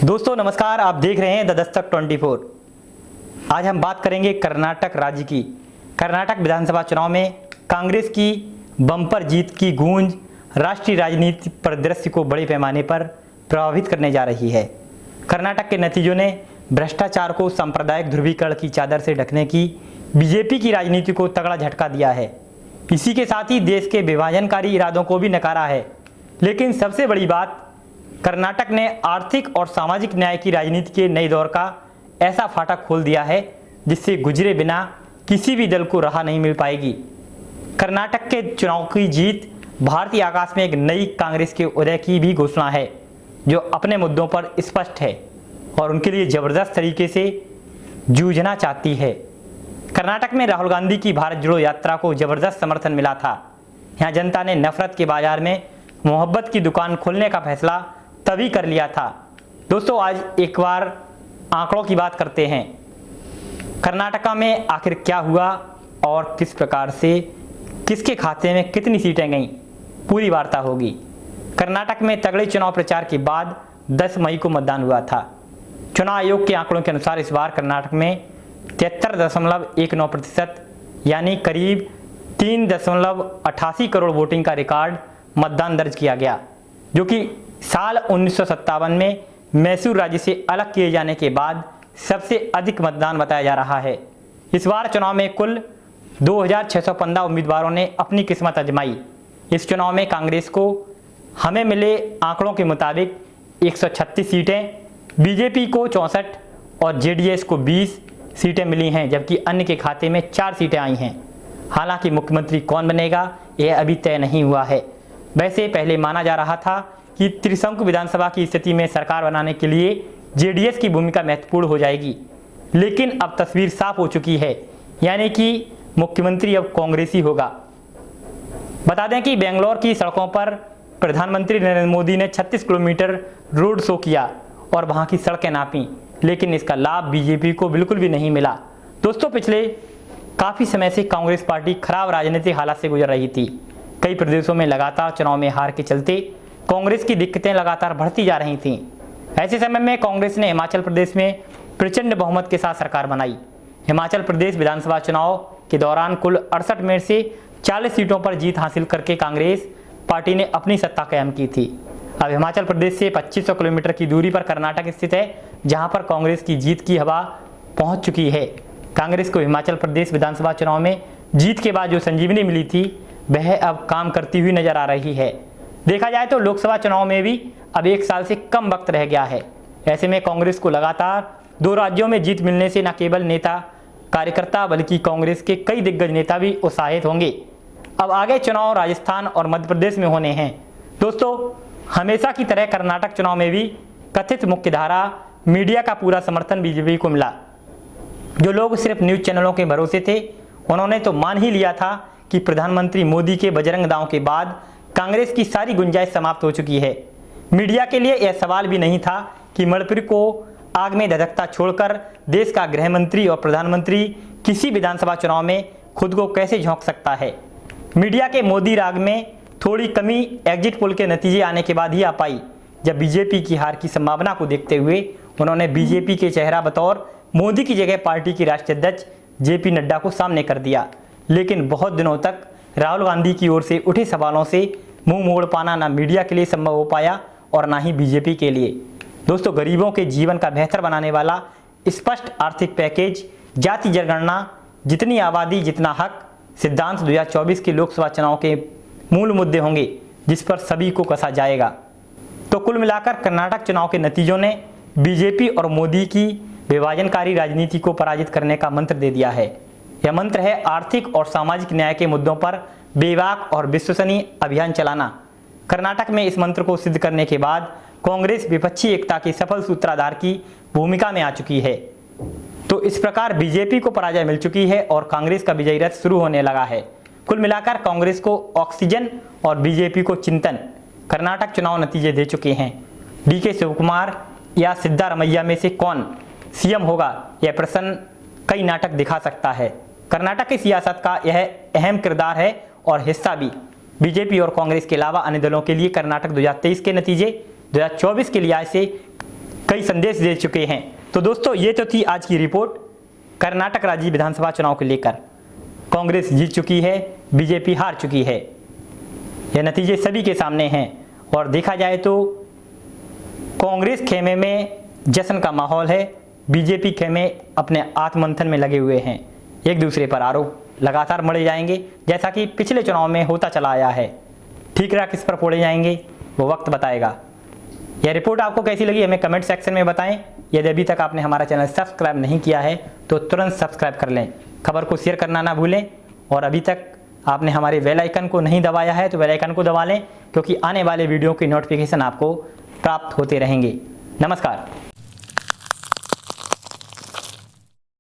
दोस्तों नमस्कार, आप देख रहे हैं द दस्तक 24। आज हम बात करेंगे कर्नाटक राज्य की। कर्नाटक विधानसभा चुनाव में कांग्रेस की बम्पर जीत की गूंज राष्ट्रीय राजनीति परिदृश्य को बड़े पैमाने पर प्रभावित करने जा रही है। कर्नाटक के नतीजों ने भ्रष्टाचार को सांप्रदायिक ध्रुवीकरण की चादर से ढकने की बीजेपी की राजनीति को तगड़ा झटका दिया है। इसी के साथ ही देश के विभाजनकारी इरादों को भी नकारा है। लेकिन सबसे बड़ी बात, कर्नाटक ने आर्थिक और सामाजिक न्याय की राजनीति के नए दौर का ऐसा फाटक खोल दिया है जिससे गुजरे बिना किसी भी दल को राह नहीं मिल पाएगी। कर्नाटक के चुनाव की जीत भारतीय आकाश में एक नई कांग्रेस के उदय की भी घोषणा है, जो अपने मुद्दों पर स्पष्ट है और उनके लिए जबरदस्त तरीके से जूझना चाहती है। कर्नाटक में राहुल गांधी की भारत जोड़ो यात्रा को जबरदस्त समर्थन मिला था। यहाँ जनता ने नफरत के बाजार में मोहब्बत की दुकान खोलने का फैसला तभी कर लिया था। दोस्तों, आज एक बार आंकड़ों की बात करते हैं। कर्नाटका में आखिर क्या हुआ और किस प्रकार से किसके खाते में कितनी सीटें गईं, पूरी वार्ता होगी। कर्नाटक में तगड़े चुनाव प्रचार के बाद 10 मई को मतदान हुआ था। चुनाव आयोग के आंकड़ों के अनुसार इस बार कर्नाटक में 73.19% यानी करीब 3.88 करोड़ वोटिंग का रिकॉर्ड मतदान दर्ज किया गया, जो कि साल 1957 में मैसूर राज्य से अलग किए जाने के बाद सबसे अधिक मतदान बताया जा रहा है। इस बार चुनाव में कुल 2615 उम्मीदवारों ने अपनी किस्मत आजमाई। इस चुनाव में कांग्रेस को हमें मिले आंकड़ों के मुताबिक 136 सीटें, बीजेपी को 64 और जेडीएस को 20 सीटें मिली हैं, जबकि अन्य के खाते में 4 सीटें आई हैं। हालांकि मुख्यमंत्री कौन बनेगा यह अभी तय नहीं हुआ है। वैसे पहले माना जा रहा था कि त्रिशंकु विधानसभा की स्थिति में सरकार बनाने के लिए जेडीएस की भूमिका महत्वपूर्ण हो जाएगी, लेकिन अब तस्वीर साफ हो चुकी है, यानी कि मुख्यमंत्री अब कांग्रेसी होगा। बता दें कि बेंगलोर की सड़कों पर प्रधानमंत्री नरेंद्र मोदी ने 36 किलोमीटर रोड शो किया और वहां की सड़कें नापी, लेकिन इसका लाभ बीजेपी को बिल्कुल भी नहीं मिला। दोस्तों, पिछले काफी समय से कांग्रेस पार्टी खराब राजनीतिक हालात से गुजर रही थी। कई प्रदेशों में लगातार चुनाव में हार के चलते कांग्रेस की दिक्कतें लगातार बढ़ती जा रही थीं। ऐसे समय में कांग्रेस ने हिमाचल प्रदेश में प्रचंड बहुमत के साथ सरकार बनाई। हिमाचल प्रदेश विधानसभा चुनाव के दौरान कुल 68 में से 40 सीटों पर जीत हासिल करके कांग्रेस पार्टी ने अपनी सत्ता कायम की थी। अब हिमाचल प्रदेश से 2500 किलोमीटर की दूरी पर कर्नाटक स्थित है, जहां पर कांग्रेस की जीत की हवा पहुंच चुकी है। कांग्रेस को हिमाचल प्रदेश विधानसभा चुनाव में जीत के बाद जो संजीवनी मिली थी, वह अब काम करती हुई नजर आ रही है। देखा जाए तो लोकसभा चुनाव में भी अब 1 साल से कम वक्त रह गया है। ऐसे में कांग्रेस को लगातार 2 राज्यों में जीत मिलने से न केवल नेता कार्यकर्ता बल्कि कांग्रेस के कई दिग्गज नेता भी उत्साहित होंगे। अब आगे चुनाव राजस्थान और मध्य प्रदेश में होने हैं। दोस्तों, हमेशा की तरह कर्नाटक चुनाव में भी कथित मुख्यधारा मीडिया का पूरा समर्थन बीजेपी को मिला। जो लोग सिर्फ न्यूज चैनलों के भरोसे थे, उन्होंने तो मान ही लिया था कि प्रधानमंत्री मोदी के बजरंग दांव के बाद कांग्रेस की सारी गुंजाइश समाप्त हो चुकी है। मीडिया के लिए यह सवाल भी नहीं था कि मणिपुर को आग में धधकता छोड़कर देश का गृह मंत्री और प्रधानमंत्री किसी विधानसभा चुनाव में खुद को कैसे झोंक सकता है। मीडिया के मोदी राग में थोड़ी कमी एग्जिट पोल के नतीजे आने के बाद ही आ पाई, जब बीजेपी की हार की संभावना को देखते हुए उन्होंने बीजेपी के चेहरा बतौर मोदी की जगह पार्टी के राष्ट्रीय अध्यक्ष जेपी नड्डा को सामने कर दिया। लेकिन बहुत दिनों तक राहुल गांधी की ओर से उठे सवालों से मुंह मोड़ पाना ना मीडिया के लिए संभव हो पाया और ना ही बीजेपी के लिए। दोस्तों, गरीबों के जीवन का बेहतर बनाने वाला स्पष्ट आर्थिक पैकेज, जाति जनगणना, जितनी आबादी जितना हक सिद्धांत 2024 के लोकसभा चुनाव के मूल मुद्दे होंगे, जिस पर सभी को कसा जाएगा। तो कुल मिलाकर कर्नाटक चुनाव के नतीजों ने बीजेपी और मोदी की विभाजनकारी राजनीति को पराजित करने का मंत्र दे दिया है। यह मंत्र है आर्थिक और सामाजिक न्याय के मुद्दों पर बेबाक और विश्वसनीय अभियान चलाना। कर्नाटक में इस मंत्र को सिद्ध करने के बाद कांग्रेस विपक्षी एकता के सफल सूत्रधार की भूमिका में आ चुकी है। तो इस प्रकार बीजेपी को पराजय मिल चुकी है और कांग्रेस का विजयी रथ शुरू होने लगा है। कुल मिलाकर कांग्रेस को ऑक्सीजन और बीजेपी को चिंतन कर्नाटक चुनाव नतीजे दे चुके हैं। डीके शिवकुमार या सिद्धारमैया में से कौन सीएम होगा, यह प्रश्न कई नाटक दिखा सकता है। कर्नाटक की सियासत का यह अहम किरदार है और हिस्सा भी। बीजेपी और कांग्रेस के अलावा अन्य दलों के लिए कर्नाटक 2023 के नतीजे 2024 के लिहाज से कई संदेश दे चुके हैं। तो दोस्तों ये तो थी आज की रिपोर्ट कर्नाटक राज्य विधानसभा चुनाव को लेकर। कांग्रेस जीत चुकी है, बीजेपी हार चुकी है, ये नतीजे सभी के सामने हैं। और देखा जाए तो कांग्रेस खेमे में जश्न का माहौल है, बीजेपी खेमे अपने आत्ममंथन में लगे हुए हैं, एक दूसरे पर आरोप लगातार मढ़े जाएंगे जैसा कि पिछले चुनाव में होता चला आया है। ठीकरा किस पर फोड़े जाएंगे वो वक्त बताएगा। यह रिपोर्ट आपको कैसी लगी हमें कमेंट सेक्शन में बताएं। यदि अभी तक आपने हमारा चैनल सब्सक्राइब नहीं किया है तो तुरंत सब्सक्राइब कर लें, खबर को शेयर करना ना भूलें। और अभी तक आपने हमारे बेल आइकन को नहीं दबाया है तो बेल आइकन को दबा लें, क्योंकि आने वाले वीडियो की नोटिफिकेशन आपको प्राप्त होते रहेंगे। नमस्कार।